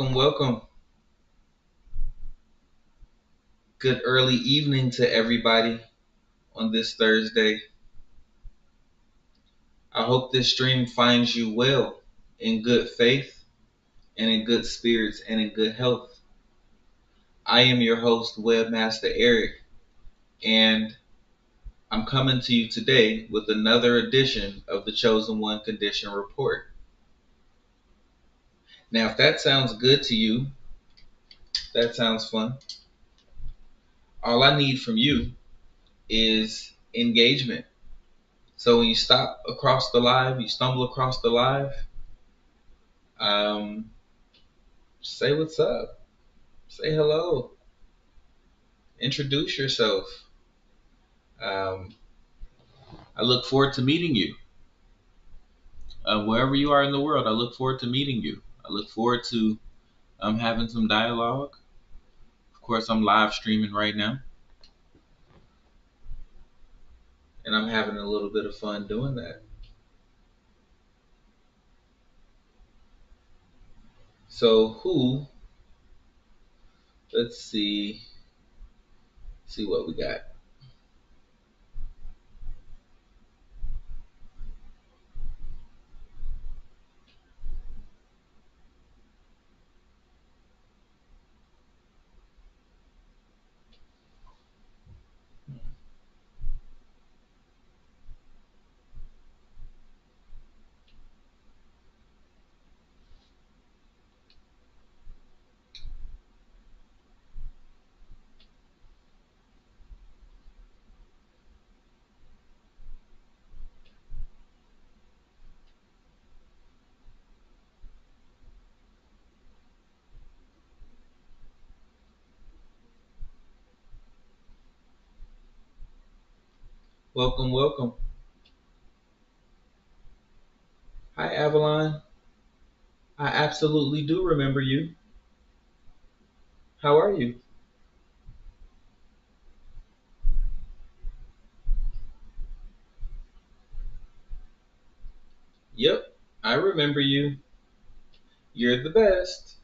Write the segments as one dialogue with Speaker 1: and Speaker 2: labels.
Speaker 1: Welcome, welcome. Good early evening to everybody on this Thursday. I hope this stream finds you well, in good faith, and in good spirits, and in good health. I am your host, Webmaster Eric, and I'm coming to you today with another edition of the Chosen One Condition Report. Now, if that sounds good to you, that sounds fun. All I need from you is engagement. So when you stop across the live, you stumble across the live, um, say what's up, say hello, introduce yourself. Um, I look forward to meeting you. Wherever you are in the world, I look forward to meeting you. I look forward to having some dialogue. Of course, I'm live streaming right now, and I'm having a little bit of fun doing that. So, let's see what we got. Welcome, welcome. Hi, Avalon. I absolutely do remember you. How are you? Yep, I remember you. You're the best.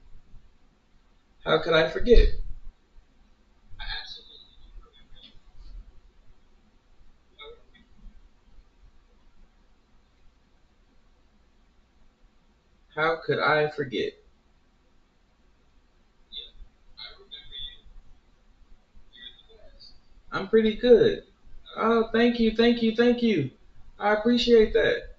Speaker 1: How could I forget? How could I forget? I'm pretty good. Oh, thank you, thank you, thank you. I appreciate that.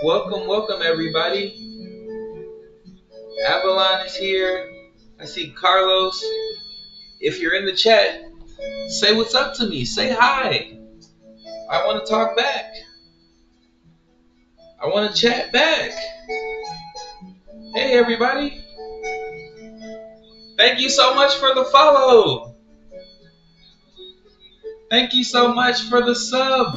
Speaker 1: Welcome, welcome, everybody. Avalon is here. I see Carlos. If you're in the chat, say what's up to me. Say hi. I want to talk back. I want to chat back. Hey, everybody. Thank you so much for the follow. Thank you so much for the sub.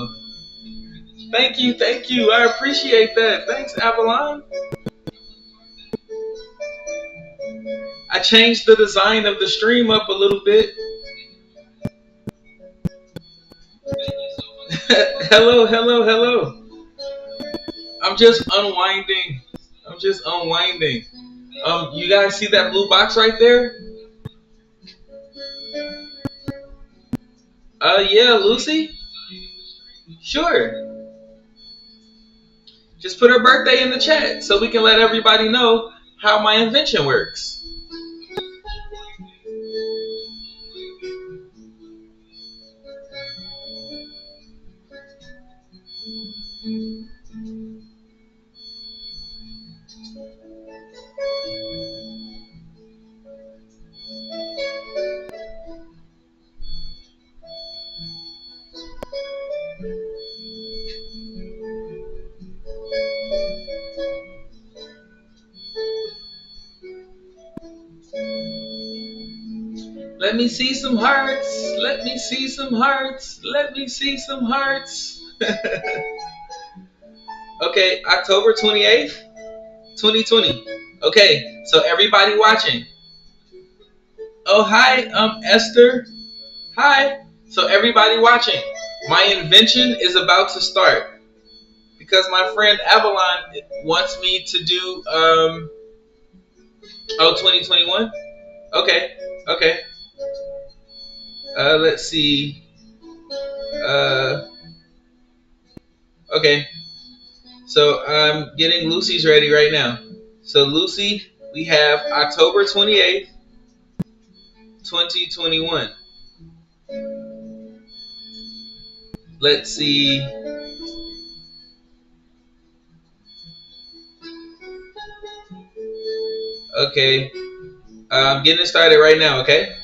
Speaker 1: Thank you, thank you. I appreciate that. Thanks, Avalon. I changed the design of the stream up a little bit. Hello, hello, hello. I'm just unwinding. I'm just unwinding. You guys see that blue box right there? Yeah, Lucy. Sure. Just put her birthday in the chat so we can let everybody know how my invention works. Let me see some hearts. Let me see some hearts. Let me see some hearts. Okay, October 28th, 2020. Okay, so everybody watching. Oh, hi, Esther. Hi. So everybody watching, my invention is about to start because my friend Avalon wants me to do 2021. Okay. Okay. Let's see. Uh okay. So I'm getting Lucy's ready right now. So Lucy, we have October 28th, 2021. Let's see. Okay. I'm getting it started right now, okay?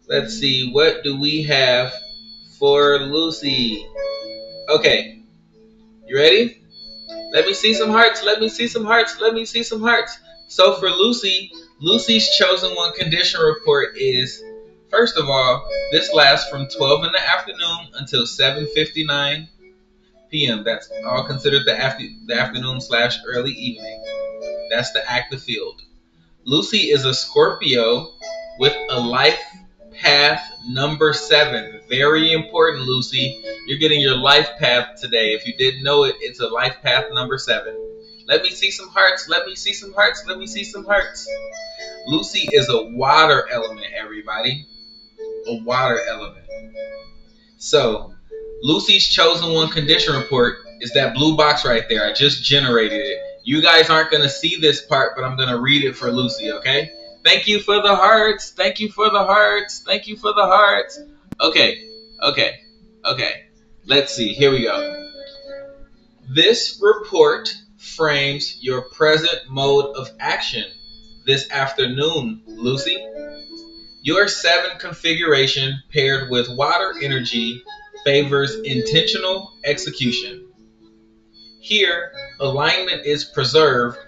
Speaker 1: Let's see. What do we have for Lucy? Okay. You ready? Let me see some hearts. Let me see some hearts. Let me see some hearts. So for Lucy, Lucy's chosen one condition report is, first of all, this lasts from 12 in the afternoon until 7:59 p.m. That's all considered the afternoon / early evening. That's the active field. Lucy is a Scorpio with a life path number 7. Very important, Lucy. You're getting your life path today. If you didn't know it, it's a life path number 7. Let me see some hearts. Let me see some hearts. Let me see some hearts. Lucy is a water element, everybody. A water element. So, Lucy's chosen one condition report is that blue box right there. I just generated it. You guys aren't going to see this part, but I'm going to read it for Lucy, okay? Thank you for the hearts. Thank you for the hearts. Thank you for the hearts. Okay, okay, okay. Let's see. Here we go. This report frames your present mode of action this afternoon, Lucy. Your 7 configuration paired with water energy favors intentional execution. Here, alignment is preserved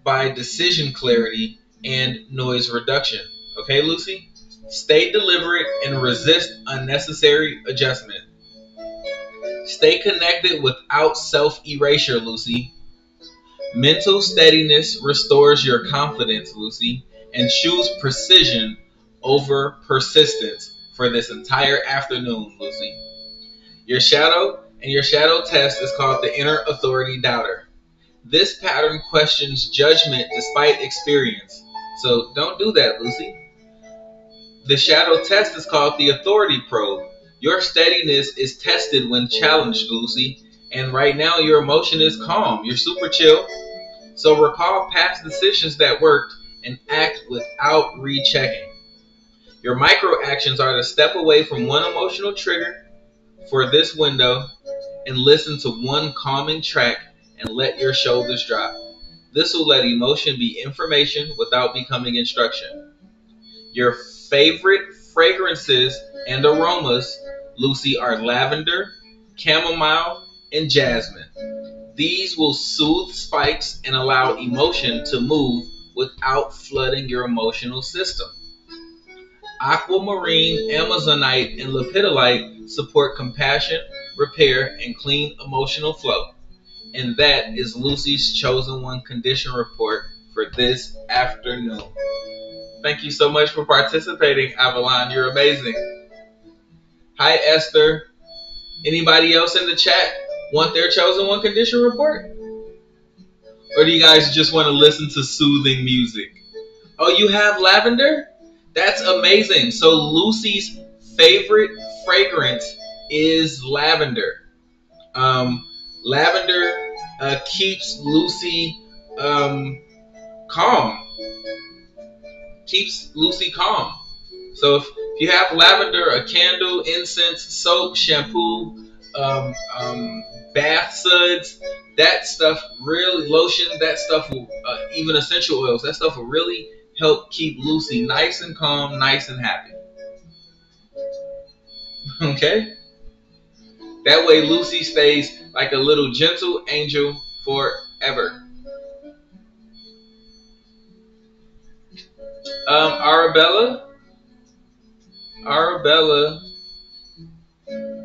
Speaker 1: by decision clarity and noise reduction. Okay, Lucy? Stay deliberate and resist unnecessary adjustment. Stay connected without self erasure, Lucy. Mental steadiness restores your confidence, Lucy, and choose precision over persistence for this entire afternoon, Lucy. Your shadow test is called the inner authority doubter. This pattern questions judgment despite experience. So don't do that, Lucy. The shadow test is called the authority probe. Your steadiness is tested when challenged, Lucy. And right now your emotion is calm. You're super chill. So recall past decisions that worked and act without rechecking. Your micro actions are to step away from one emotional trigger for this window and listen to one calming track and let your shoulders drop. This will let emotion be information without becoming instruction. Your favorite fragrances and aromas, Lucy, are lavender, chamomile, and jasmine. These will soothe spikes and allow emotion to move without flooding your emotional system. Aquamarine, Amazonite, and lepidolite support compassion, repair, and clean emotional flow. And that is Lucy's chosen one condition report for this afternoon. Thank you so much for participating, Avalon. You're amazing. Hi, Esther. Anybody else in the chat want their chosen one condition report? Or do you guys just want to listen to soothing music? Oh, you have lavender? That's amazing. So Lucy's favorite fragrance is lavender. Lavender keeps Lucy calm. Keeps Lucy calm. So if you have lavender, a candle, incense, soap, shampoo, bath suds, that stuff really, lotion, that stuff will, even essential oils, that stuff will really help keep Lucy nice and calm, nice and happy. Okay? That way Lucy stays like a little gentle angel forever. Arabella,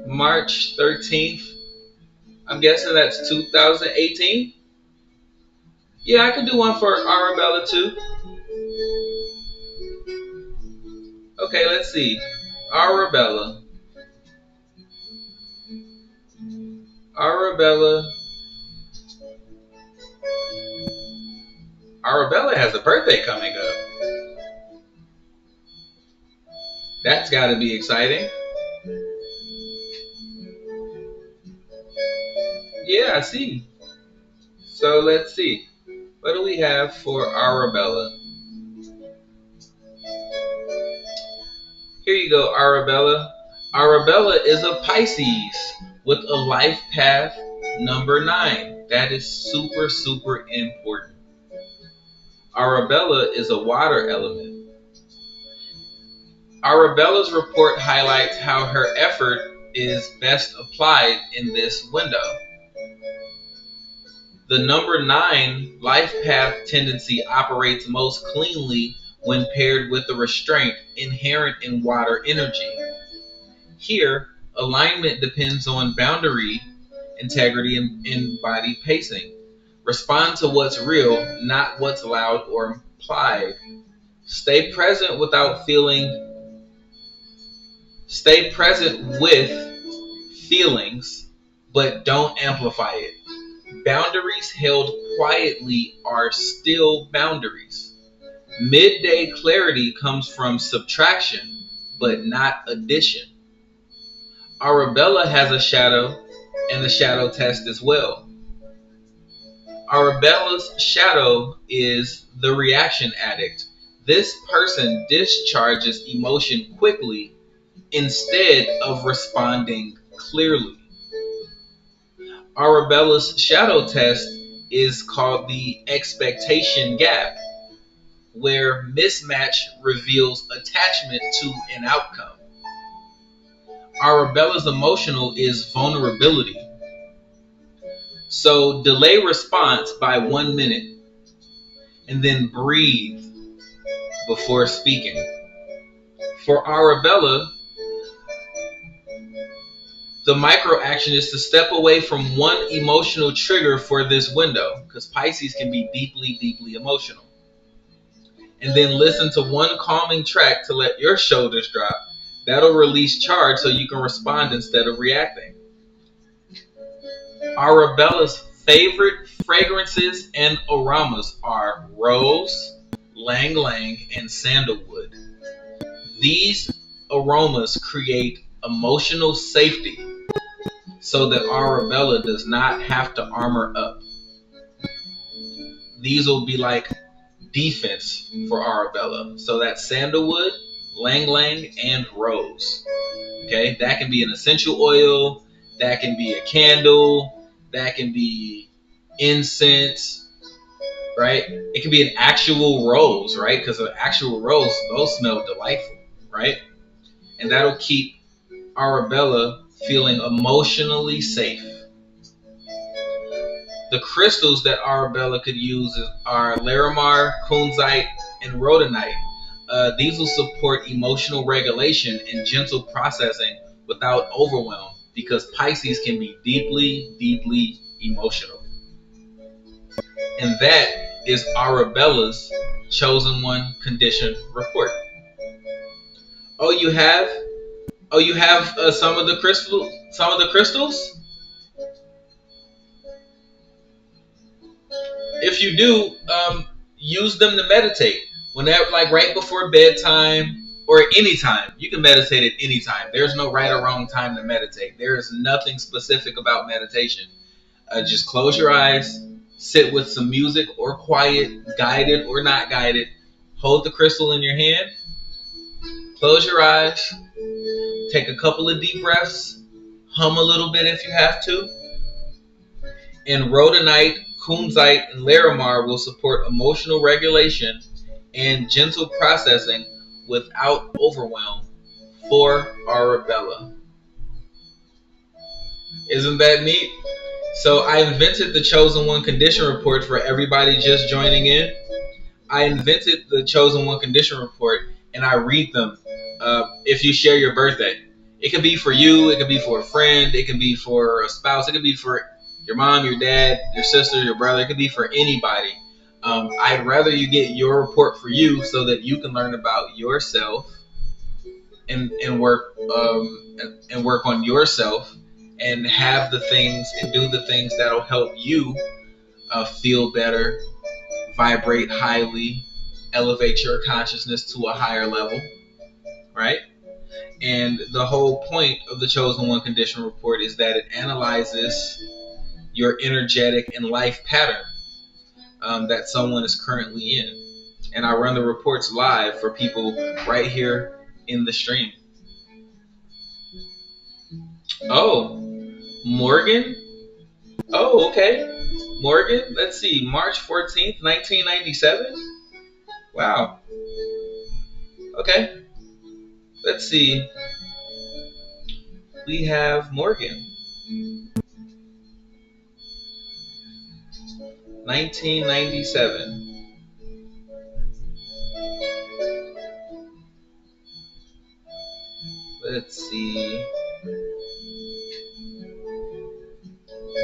Speaker 1: March 13th. I'm guessing that's 2018. Yeah, I could do one for Arabella too. Okay, let's see. Arabella. Arabella. Arabella has a birthday coming up. That's got to be exciting. Yeah, I see. So let's see. What do we have for Arabella? Here you go, Arabella. Arabella is a Pisces with a life path number 9. That is super, super important. Arabella is a water element. Arabella's report highlights how her effort is best applied in this window. The number 9 life path tendency operates most cleanly when paired with the restraint inherent in water energy. Here, alignment depends on boundary, integrity, and body pacing. Respond to what's real, not what's loud or implied. Stay present without feeling. Stay present with feelings, but don't amplify it. Boundaries held quietly are still boundaries. Midday clarity comes from subtraction, but not addition. Arabella has a shadow and the shadow test as well. Arabella's shadow is the reaction addict. This person discharges emotion quickly instead of responding clearly. Arabella's shadow test is called the expectation gap, where mismatch reveals attachment to an outcome. Arabella's emotional is vulnerability. So delay response by 1 minute and then breathe before speaking. For Arabella, the micro action is to step away from one emotional trigger for this window, because Pisces can be deeply, deeply emotional. And then listen to one calming track to let your shoulders drop. That'll release charge so you can respond instead of reacting. Arabella's favorite fragrances and aromas are rose, lang lang, and sandalwood. These aromas create emotional safety so that Arabella does not have to armor up. These will be like defense for Arabella. So that's sandalwood, lang lang, and rose. Okay, that can be an essential oil, that can be a candle, that can be incense, right? It can be an actual rose, right? Because an actual rose, those smell delightful, right? And that'll keep Arabella feeling emotionally safe. The crystals that Arabella could use are larimar, kunzite, and rhodonite. These will support emotional regulation and gentle processing without overwhelm, because Pisces can be deeply, deeply emotional. And that is Arabella's chosen one condition report. Oh, you have? Oh, you have some of the crystals? Some of the crystals? If you do, use them to meditate. Whenever, like right before bedtime or anytime, you can meditate at any time. There's no right or wrong time to meditate. There is nothing specific about meditation. Just close your eyes, sit with some music or quiet, guided or not guided. Hold the crystal in your hand, close your eyes, take a couple of deep breaths, hum a little bit if you have to. And rhodonite, kunzite, and larimar will support emotional regulation and gentle processing without overwhelm for Arabella. Isn't that neat? So I invented the Chosen One Condition Report for everybody just joining in. I invented the Chosen One Condition Report, and I read them if you share your birthday. It could be for you, it could be for a friend, it could be for a spouse, it could be for your mom, your dad, your sister, your brother. It could be for anybody. I'd rather you get your report for you so that you can learn about yourself and work and work on yourself and have the things and do the things that'll help you feel better, vibrate highly, elevate your consciousness to a higher level, right? And the whole point of the Chosen One Condition Report is that it analyzes your energetic and life pattern that someone is currently in. And I run the reports live for people right here in the stream. Oh, Morgan? Oh, okay. Morgan, let's see, March 14th, 1997? Wow. Okay. Let's see. We have Morgan. 1997. Let's see.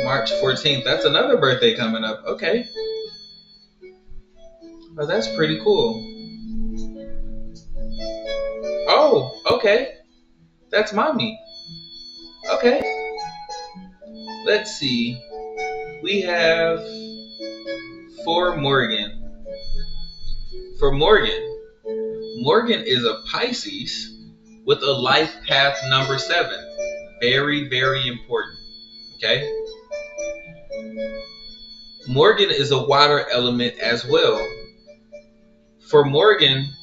Speaker 1: March 14th. That's another birthday coming up. Okay. Oh, that's pretty cool. Oh, okay. That's mommy. Okay. Let's see. We have for Morgan. For Morgan. Morgan is a Pisces with a life path number 7. Very, very important. Okay. Morgan is a water element as well. For Morgan,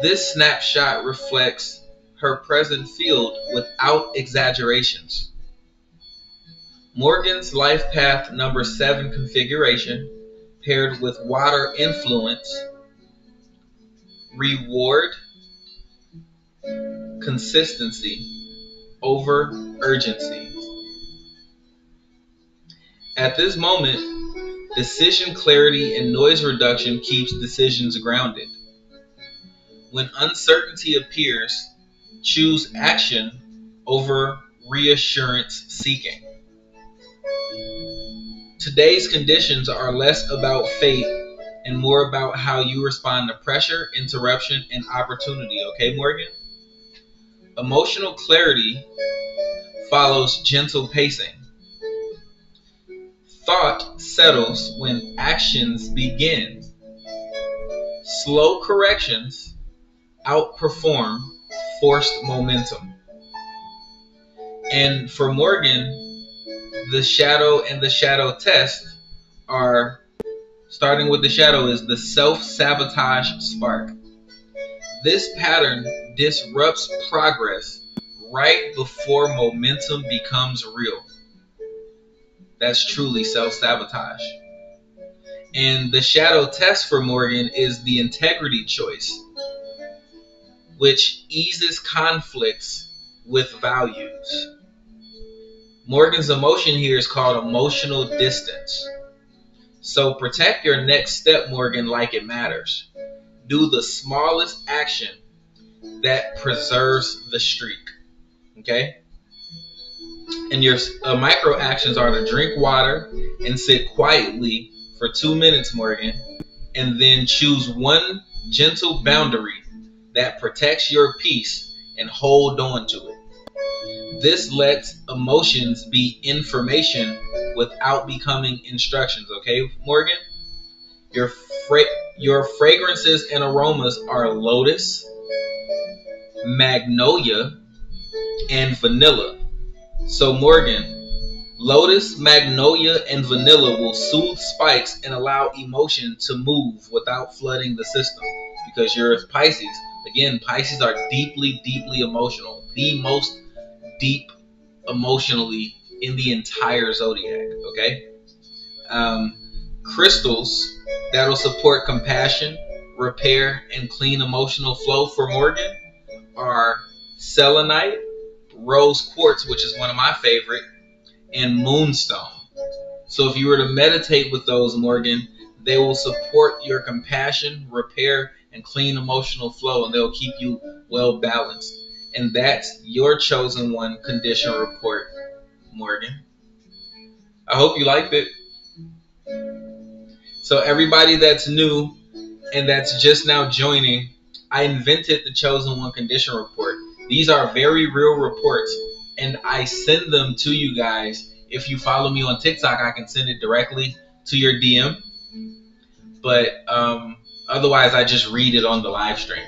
Speaker 1: this snapshot reflects her present field without exaggerations. Morgan's life path number 7 configuration, paired with water influence, reward consistency over urgency. At this moment, decision clarity and noise reduction keeps decisions grounded. When uncertainty appears, choose action over reassurance seeking. Today's conditions are less about fate and more about how you respond to pressure, interruption, and opportunity. Okay, Morgan? Emotional clarity follows gentle pacing. Thought settles when actions begin. Slow corrections outperform forced momentum. And for Morgan, the shadow and the shadow test are, starting with the shadow, is the self-sabotage spark. This pattern disrupts progress right before momentum becomes real. That's truly self-sabotage. And the shadow test for Morgan is the integrity choice, which eases conflicts with values. Morgan's emotion here is called emotional distance. So protect your next step, Morgan, like it matters. Do the smallest action that preserves the streak. Okay? And your micro actions are to drink water and sit quietly for 2 minutes, Morgan, and then choose one gentle boundary that protects your peace and hold on to it. This lets emotions be information without becoming instructions. Okay, Morgan? Your fragrances and aromas are lotus, magnolia, and vanilla. So Morgan, lotus, magnolia, and vanilla will soothe spikes and allow emotion to move without flooding the system. Because you're Pisces. Again, Pisces are deeply, deeply emotional. The most deep emotionally in the entire zodiac. Okay? Crystals that'll support compassion, repair, and clean emotional flow for Morgan are selenite, rose quartz, which is one of my favorite, and moonstone. So if you were to meditate with those, Morgan, they will support your compassion, repair, and clean emotional flow, and they'll keep you well balanced. And that's your chosen one condition report, Morgan. I hope you liked it. So everybody that's new and that's just now joining, I invented the chosen one condition report. These are very real reports, and I send them to you guys. If you follow me on TikTok, I can send it directly to your DM. But otherwise, I just read it on the live stream.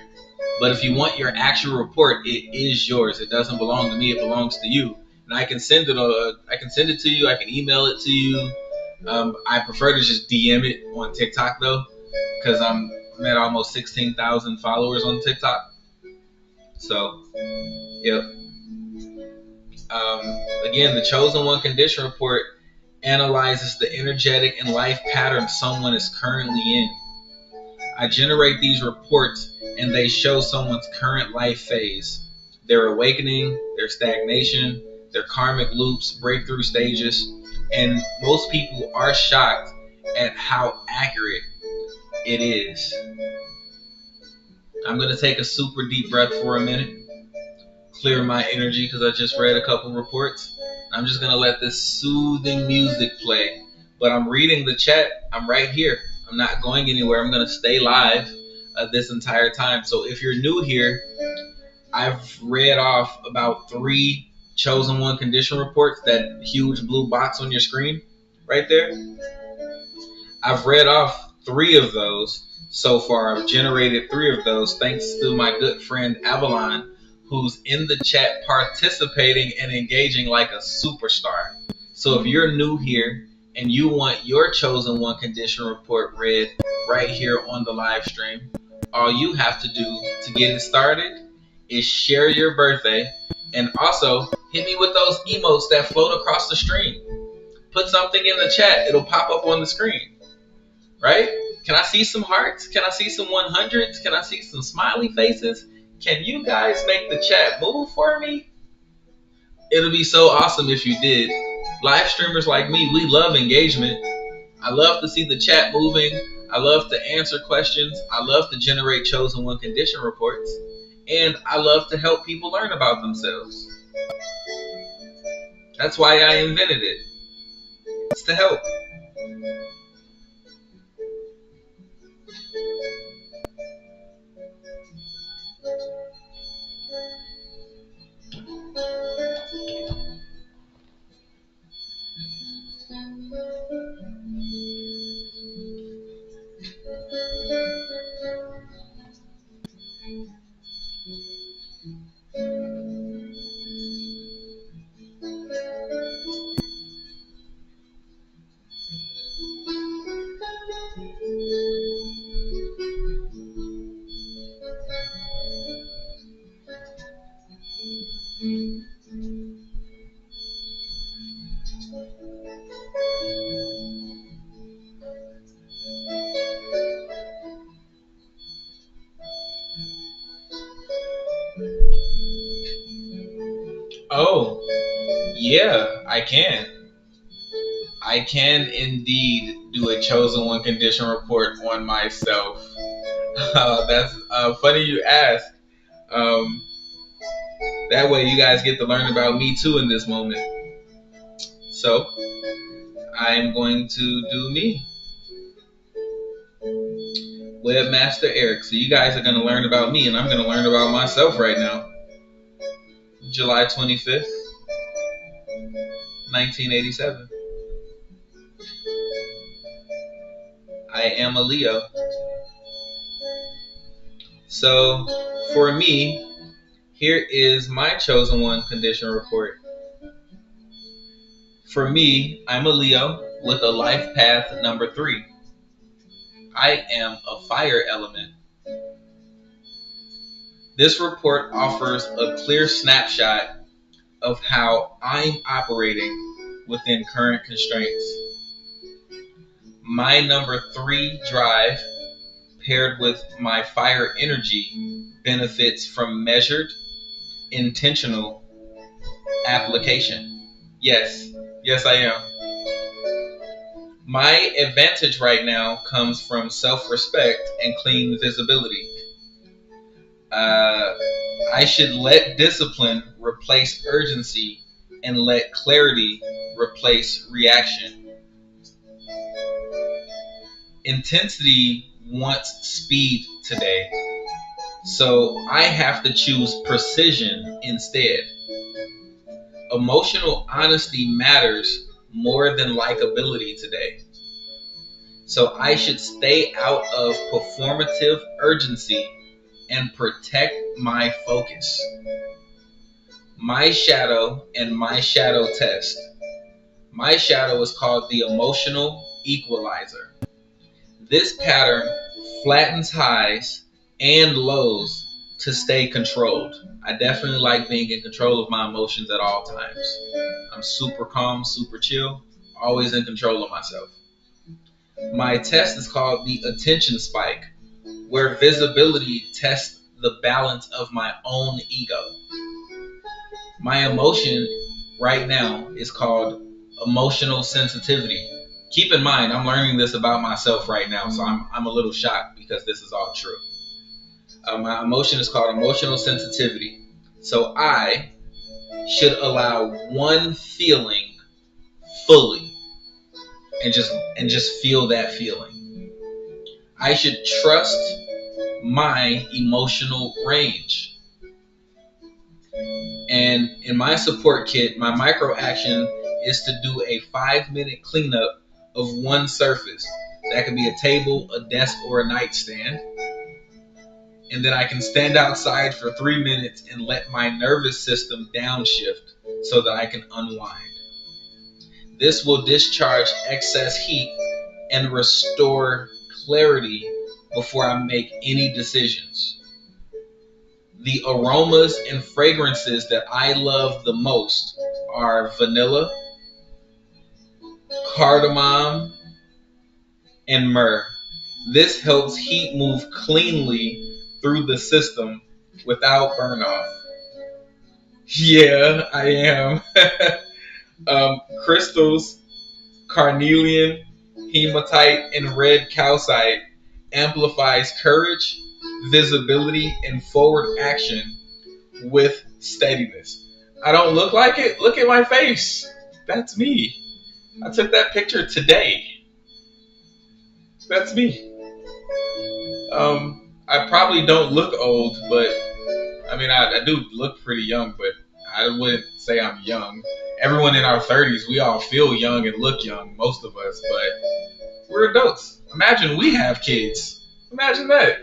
Speaker 1: But if you want your actual report, it is yours. It doesn't belong to me. It belongs to you, and I can send it. I can send it to you. I can email it to you. I prefer to just DM it on TikTok though, because I'm at almost 16,000 followers on TikTok. So, yep. Again, the Chosen One Condition Report analyzes the energetic and life pattern someone is currently in. I generate these reports and they show someone's current life phase, their awakening, their stagnation, their karmic loops, breakthrough stages, and most people are shocked at how accurate it is. I'm going to take a super deep breath for a minute, clear my energy because I just read a couple reports. I'm just going to let this soothing music play. But I'm reading the chat. I'm right here. I'm not going anywhere. I'm going to stay live this entire time. So if you're new here, I've read off about 3 Chosen One Condition reports, that huge blue box on your screen right there. I've read off 3 of those so far. I've generated 3 of those thanks to my good friend Avalon, who's in the chat participating and engaging like a superstar. So if you're new here and you want your Chosen One Condition report read right here on the live stream, all you have to do to get it started is share your birthday and also hit me with those emotes that float across the screen. Put something in the chat. It'll pop up on the screen. Right? Can I see some hearts? Can I see some 100s? Can I see some smiley faces? Can you guys make the chat move for me? It'll be so awesome if you did. Live streamers like me, we love engagement. I love to see the chat moving. I love to answer questions. I love to generate Chosen One Condition reports. And I love to help people learn about themselves. That's why I invented it. It's to help. Oh, yeah, I can. I can indeed do a Chosen One Condition report on myself. That's funny you ask. Um, that way you guys get to learn about me too in this moment. So, I am going to do me. Webmaster Eric. So you guys are going to learn about me and I'm going to learn about myself right now. July 25th, 1987. I am a Leo. So, for me, here is my Chosen One Condition report. For me, I'm a Leo with a life path number 3. I am a fire element. This report offers a clear snapshot of how I'm operating within current constraints. My number 3 drive, paired with my fire energy, benefits from measured, intentional application. Yes, I am. My advantage right now comes from self-respect and clean visibility. I should let discipline replace urgency and let clarity replace reaction. Intensity wants speed today. So I have to choose precision instead. Emotional honesty matters more than likability today. So I should stay out of performative urgency and protect my focus. My shadow and my shadow test. My shadow is called the emotional equalizer. This pattern flattens highs and lows to stay controlled. I definitely like being in control of my emotions at all times. I'm super calm, super chill, always in control of myself. My test is called the attention spike, where visibility tests the balance of my own ego. My emotion right now is called emotional sensitivity. Keep in mind, I'm learning this about myself right now, so I'm a little shocked because this is all true. My emotion is called emotional sensitivity. So I should allow one feeling fully and just feel that feeling. I should trust my emotional range. And in my support kit, my micro action is to do a 5-minute cleanup of one surface. That could be a table, a desk, or a nightstand. And then I can stand outside for 3 minutes and let my nervous system downshift so that I can unwind. This will discharge excess heat and restore clarity before I make any decisions. The aromas and fragrances that I love the most are vanilla, cardamom, and myrrh. This helps heat move cleanly through the system without burn off. Yeah, I am. Crystals, carnelian, hematite, and red calcite amplifies courage, visibility, and forward action with steadiness. I don't look like it. Look at my face. That's me. I took that picture today. That's me. I probably don't look old, but I mean, I do look pretty young, but I wouldn't say I'm young. Everyone in our 30s, we all feel young and look young, most of us, but we're adults. Imagine we have kids. Imagine that.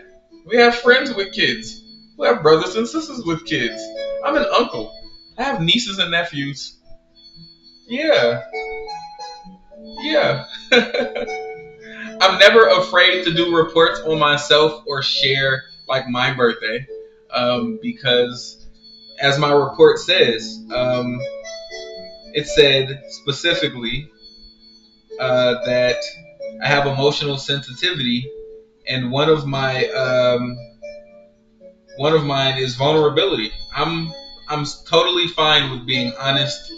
Speaker 1: We have friends with kids. We have brothers and sisters with kids. I'm an uncle. I have nieces and nephews. Yeah, yeah. I'm never afraid to do reports on myself or share like my birthday, because as my report says, it said specifically that I have emotional sensitivity, and one of mine is vulnerability. I'm totally fine with being honest,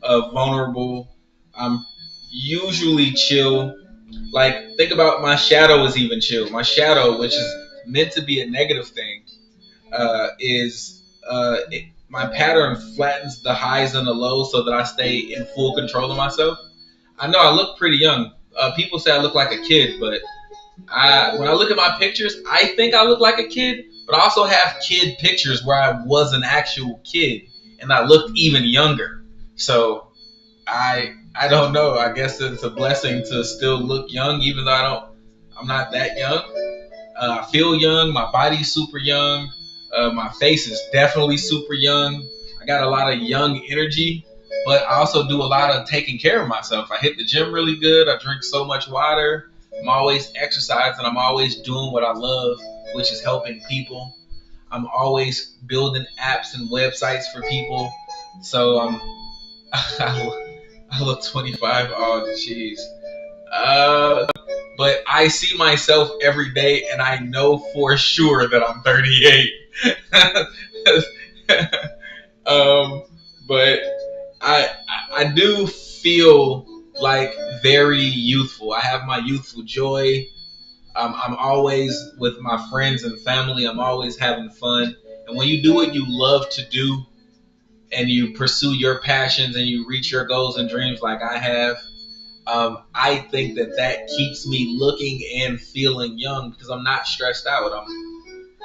Speaker 1: vulnerable. I'm usually chill. Like, think about my shadow is even chill. My shadow, which is meant to be a negative thing, my pattern flattens the highs and the lows so that I stay in full control of myself. I know I look pretty young. People say I look like a kid, but when I look at my pictures, I think I look like a kid. But I also have kid pictures where I was an actual kid and I looked even younger. So I don't know. I guess it's a blessing to still look young, even though I'm not that young. I feel young. My body's super young. My face is definitely super young. I got a lot of young energy, but I also do a lot of taking care of myself. I hit the gym really good. I drink so much water. I'm always exercising. I'm always doing what I love, which is helping people. I'm always building apps and websites for people. So I look 25. Oh, jeez. Uh, but I see myself every day, and I know for sure that I'm 38. um, but I do feel like very youthful. I have my youthful joy. I'm always with my friends and family. I'm always having fun. And when you do what you love to do, and you pursue your passions and you reach your goals and dreams like I have, I think that keeps me looking and feeling young because I'm not stressed out.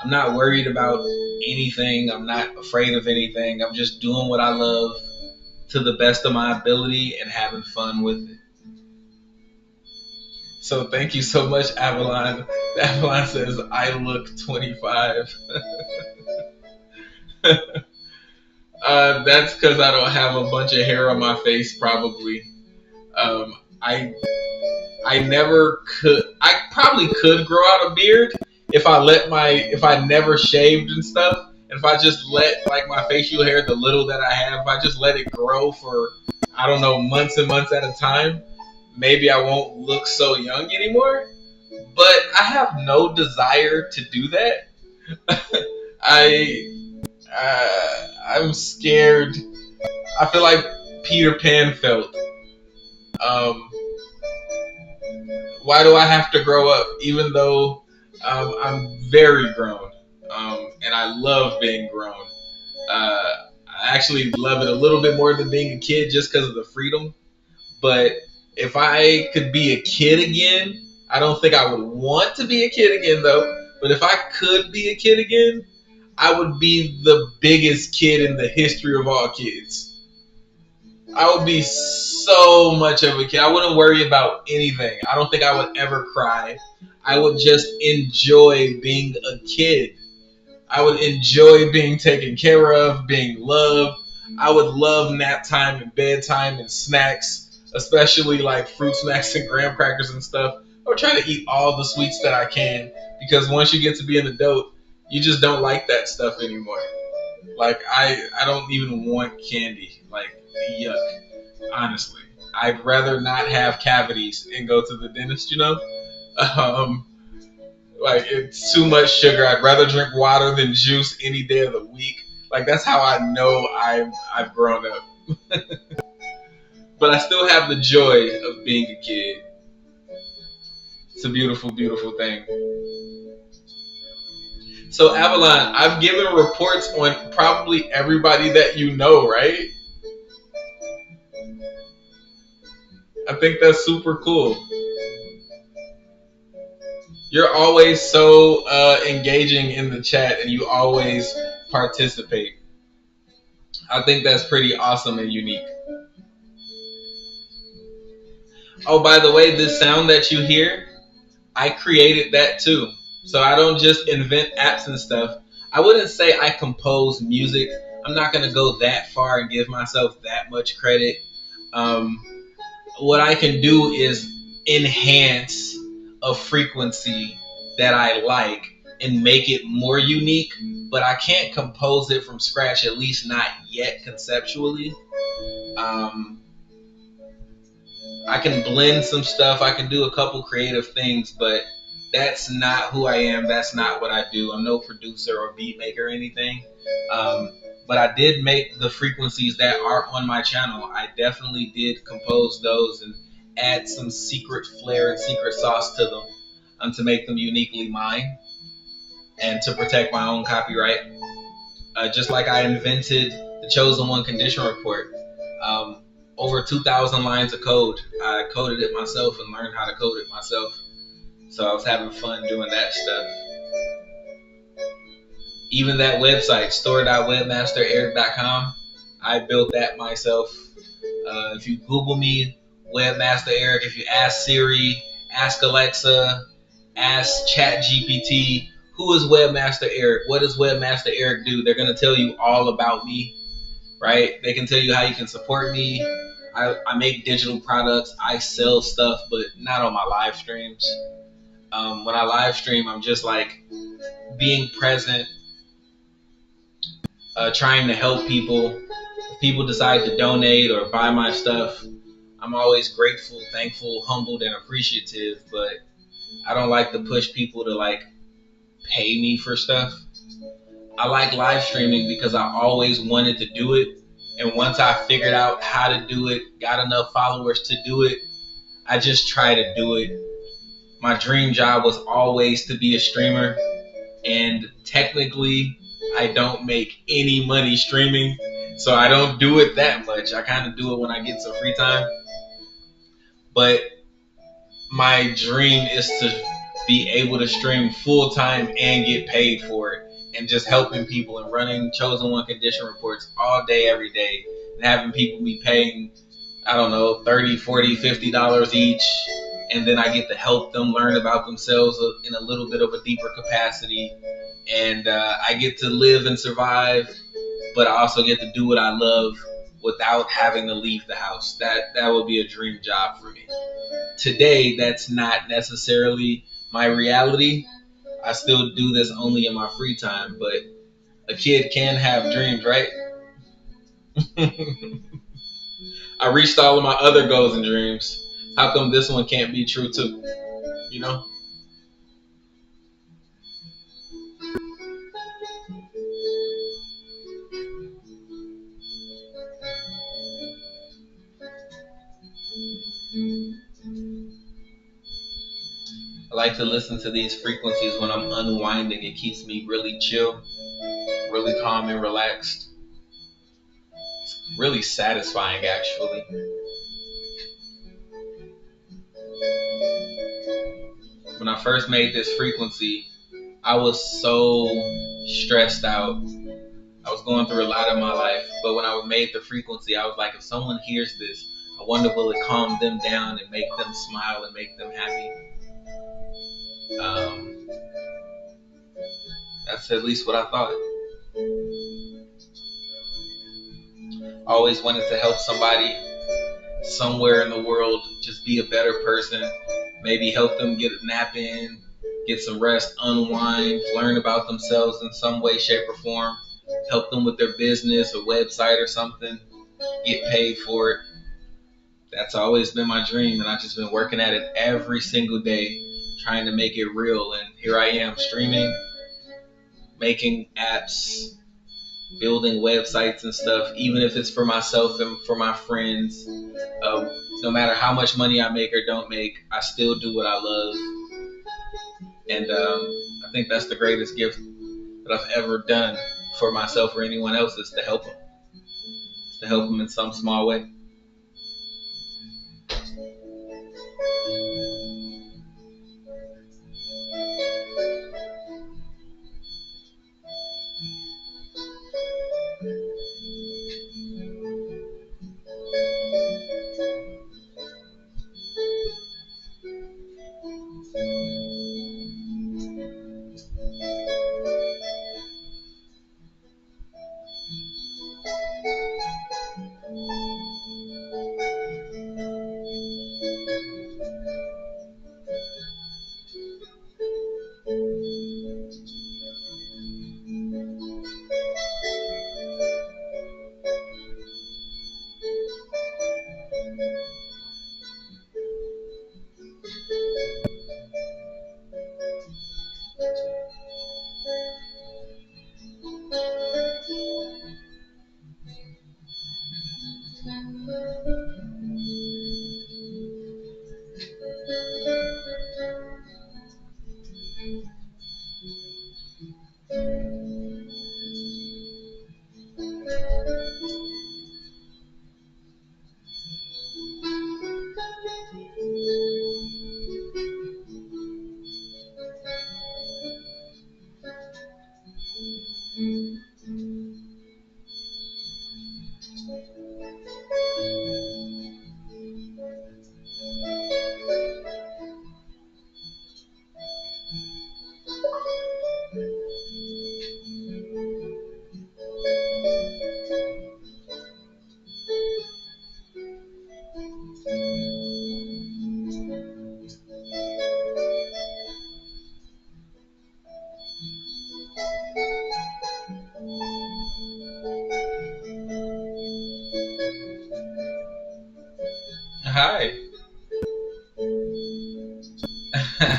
Speaker 1: I'm not worried about anything. I'm not afraid of anything. I'm just doing what I love to the best of my ability and having fun with it. So thank you so much, Avalon. Avalon says I look 25. That's because I don't have a bunch of hair on my face, probably. Um, I I never could. I probably could grow out a beard if I never shaved and stuff. And if I just let like my facial hair, the little that I have, if I just let it grow for I don't know months and months at a time, maybe I won't look so young anymore. But I have no desire to do that. I I'm scared. I feel like Peter Pan felt. Um, why do I have to grow up, even though I'm very grown, and I love being grown. I actually love it a little bit more than being a kid, just because of the freedom. But if I could be a kid again, I don't think I would want to be a kid again, though. But if I could be a kid again, I would be the biggest kid in the history of all kids. I would be so much of a kid. I wouldn't worry about anything. I don't think I would ever cry. I would just enjoy being a kid. I would enjoy being taken care of, being loved. I would love nap time and bedtime and snacks, especially like fruit snacks and graham crackers and stuff. I would try to eat all the sweets that I can because once you get to be an adult, you just don't like that stuff anymore. Like I don't even want candy. Like yuck. Honestly, I'd rather not have cavities and go to the dentist. Um, like it's too much sugar. I'd rather drink water than juice any day of the week. Like that's how I know I've grown up. But I still have the joy of being a kid. It's a beautiful, beautiful thing. So Avalon, I've given reports on probably everybody that you know, right? I think that's super cool. You're always so engaging in the chat and you always participate. I think that's pretty awesome and unique. Oh, by the way, this sound that you hear, I created that too. So I don't just invent apps and stuff. I wouldn't say I compose music. I'm not going to go that far and give myself that much credit. Um, what I can do is enhance a frequency that I like and make it more unique, but I can't compose it from scratch, at least not yet conceptually. Um, I can blend some stuff. I can do a couple creative things, but that's not who I am. That's not what I do. I'm no producer or beat maker or anything. Um, but I did make the frequencies that are on my channel. I definitely did compose those and add some secret flair and secret sauce to them to make them uniquely mine and to protect my own copyright. Just like I invented the Chosen One condition report. Over 2,000 lines of code. I coded it myself and learned how to code it myself. So I was having fun doing that stuff. Even that website, store.webmastereric.com, I built that myself. If you Google me, Webmaster Eric, if you ask Siri, ask Alexa, ask ChatGPT, who is Webmaster Eric? What does Webmaster Eric do? They're going to tell you all about me, right? They can tell you how you can support me. I make digital products. I sell stuff, but not on my live streams. When I live stream, I'm just like being present, trying to help people. If people decide to donate or buy my stuff, I'm always grateful, thankful, humbled, and appreciative. But I don't like to push people to like pay me for stuff. I like live streaming because I always wanted to do it. And once I figured out how to do it, got enough followers to do it, I just try to do it. My dream job was always to be a streamer. And technically, I don't make any money streaming. So I don't do it that much. I kind of do it when I get some free time. But my dream is to be able to stream full time and get paid for it, and just helping people and running chosen one condition reports all day, every day, and having people be paying, I don't know, 30, 40, $50 each. And then I get to help them learn about themselves in a little bit of a deeper capacity. And I get to live and survive, but I also get to do what I love without having to leave the house. That would be a dream job for me. Today, that's not necessarily my reality. I still do this only in my free time, but a kid can have dreams, right? I reached all of my other goals and dreams. How come this one can't be true too? You know? I like to listen to these frequencies when I'm unwinding. It keeps me really chill, really calm and relaxed. Really satisfying, actually. When I first made this frequency, I was so stressed out. I was going through a lot in my life, but when I made the frequency, I was like, if someone hears this, I wonder will it calm them down and make them smile and make them happy. Um, that's at least what I thought. I always wanted to help somebody somewhere in the world just be a better person. Maybe help them get a nap in, get some rest, unwind, learn about themselves in some way, shape, or form. Help them with their business or website or something. Get paid for it. That's always been my dream, and I've just been working at it every single day, trying to make it real. And here I am, streaming, making apps, building websites and stuff, even if it's for myself and for my friends. No matter how much money I make or don't make, I still do what I love. And I think that's the greatest gift that I've ever done for myself or anyone else, is to help them in some small way. Hi,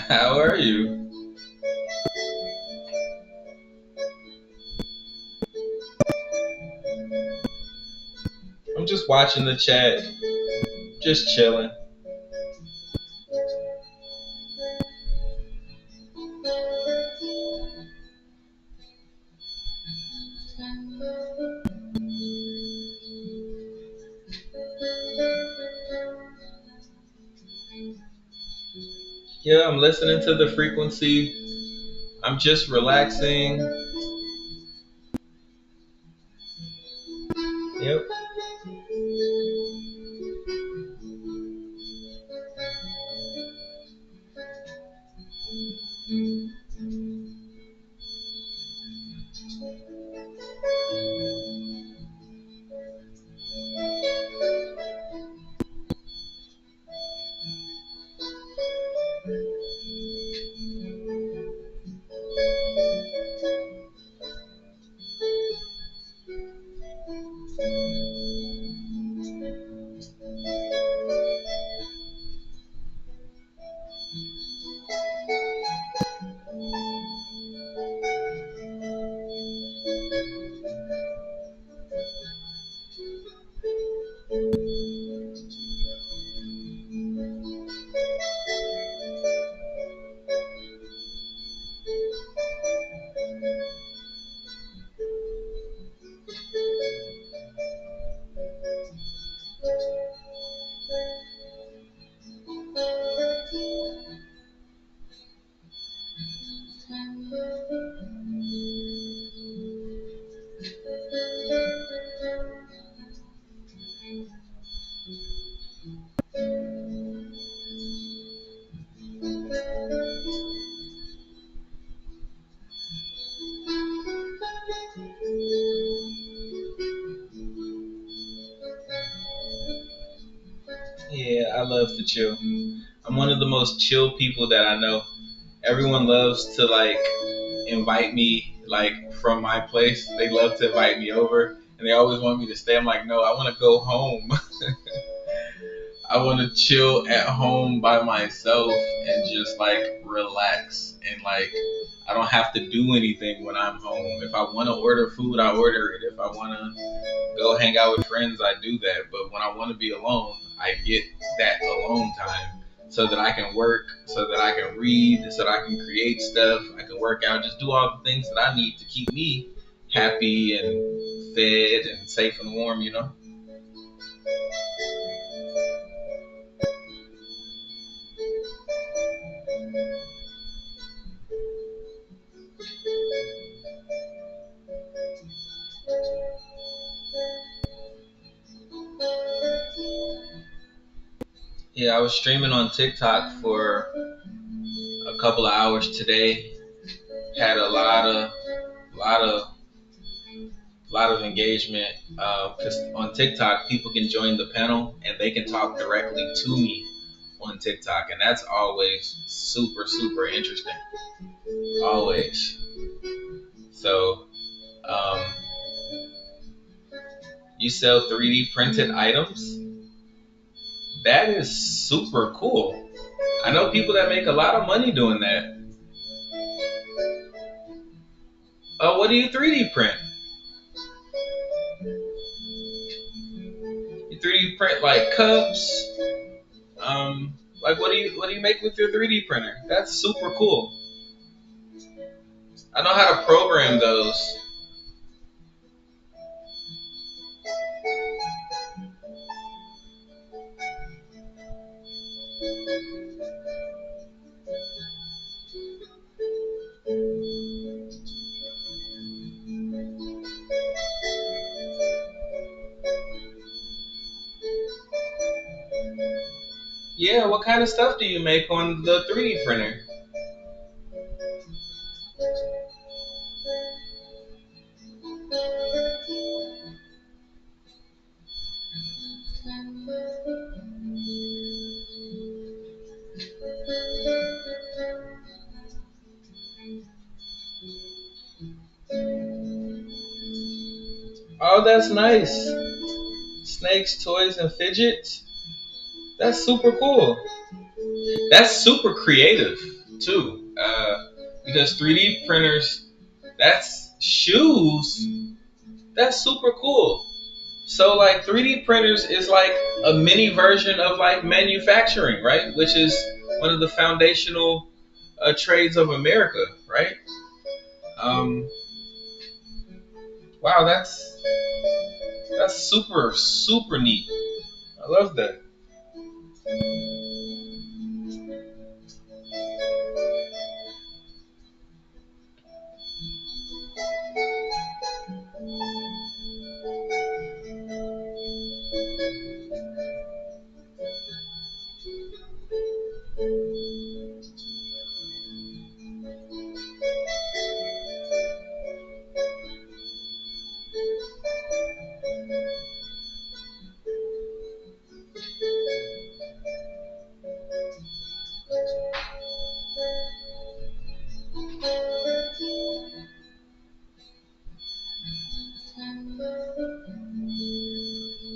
Speaker 1: how are you? I'm just watching the chat, just chilling. Yeah, I'm listening to the frequency. I'm just relaxing. Yep. Yeah, I love to chill. I'm one of the most chill people that I know. Everyone loves to like invite me like from my place. They love to invite me over and they always want me to stay. I'm like, no, I want to go home. I want to chill at home by myself and just like relax and like I don't have to do anything when I'm home. If I want to order food, I order it. If I want to go hang out with friends, I do that. But when I want to be alone, I get that alone time so that I can work, so that I can read, so that I can create stuff, I can work out, just do all the things that I need to keep me happy and fed and safe and warm, you know? Yeah, I was streaming on TikTok for a couple of hours today. Had a lot of lot of engagement because on TikTok people can join the panel and they can talk directly to me on TikTok, and that's always super interesting. Always. So, um, you sell 3D printed items? That is super cool. I know people that make a lot of money doing that. What do you 3D print? You 3D print like cups. Like what do you make with your 3D printer? That's super cool. I know how to program those. Yeah, what kind of stuff do you make on the 3D printer? Oh, that's nice. Snakes, toys, and fidgets. That's super cool. That's super creative too. Because 3D printers, that's shoes. That's super cool. So like 3D printers is like a mini version of like manufacturing, right? Which is one of the foundational trades of America, right? Um, wow, that's super neat. I love that.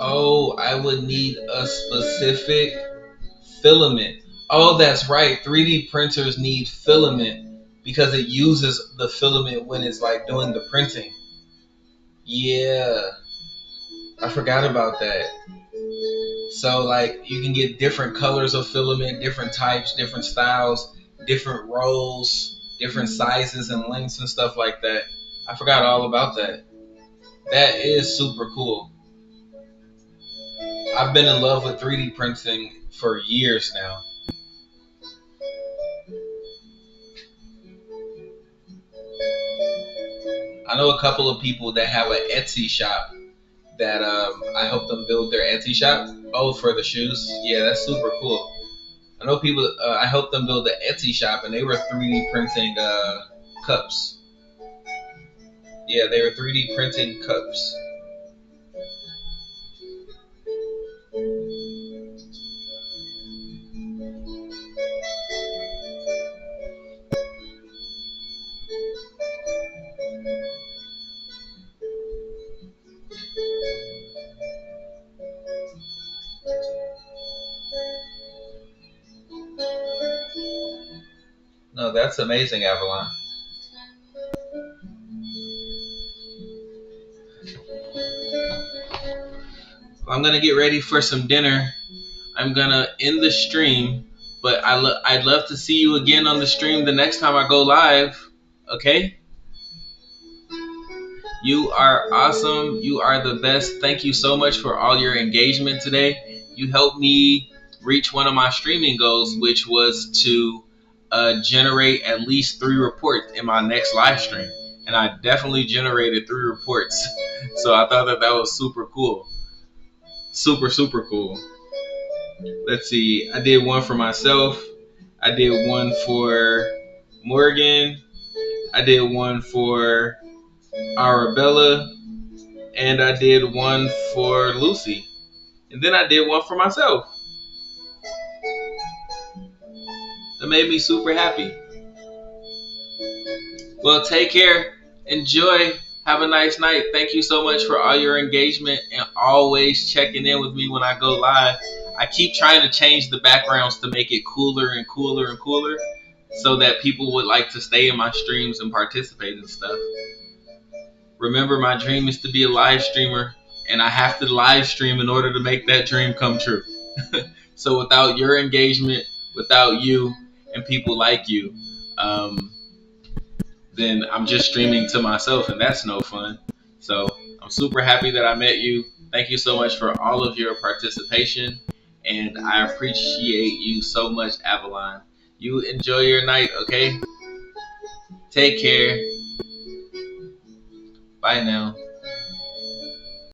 Speaker 1: Oh, I would need a specific filament. Oh, that's right. 3D printers need filament because it uses the filament when it's like doing the printing. Yeah, I forgot about that. So like you can get different colors of filament, different types, different styles, different rolls, different sizes and lengths and stuff like that. I forgot all about that. That is super cool. I've been in love with 3D printing for years now. I know a couple of people that have an Etsy shop that I help them build their Etsy shop. Oh, for the shoes? Yeah, that's super cool. I know people. I helped them build the Etsy shop, and they were 3D printing cups. Yeah, they were 3D printing cups. No, that's amazing, Avalon. I'm gonna get ready for some dinner. I'm gonna end the stream, but I'd love to see you again on the stream the next time I go live. Okay? You are awesome. You are the best. Thank you so much for all your engagement today. You helped me reach one of my streaming goals, which was to generate at least 3 reports in my next live stream. And I definitely generated 3 reports. So I thought that was super cool. Super, super cool. Let's see. I did one for myself. I did one for Morgan. I did one for Arabella. And I did one for Lucy. And then I did one for myself. That made me super happy. Well, take care. Enjoy. Have a nice night. Thank you so much for all your engagement and always checking in with me when I go live. I keep trying to change the backgrounds to make it cooler and cooler and cooler so that people would like to stay in my streams and participate and stuff. Remember, my dream is to be a live streamer, and I have to live stream in order to make that dream come true. So without your engagement, without you and people like you, then I'm just streaming to myself, and that's no fun. So I'm super happy that I met you. Thank you so much for all of your participation, and I appreciate you so much, Avalon. You enjoy your night, okay? Take care. Bye now.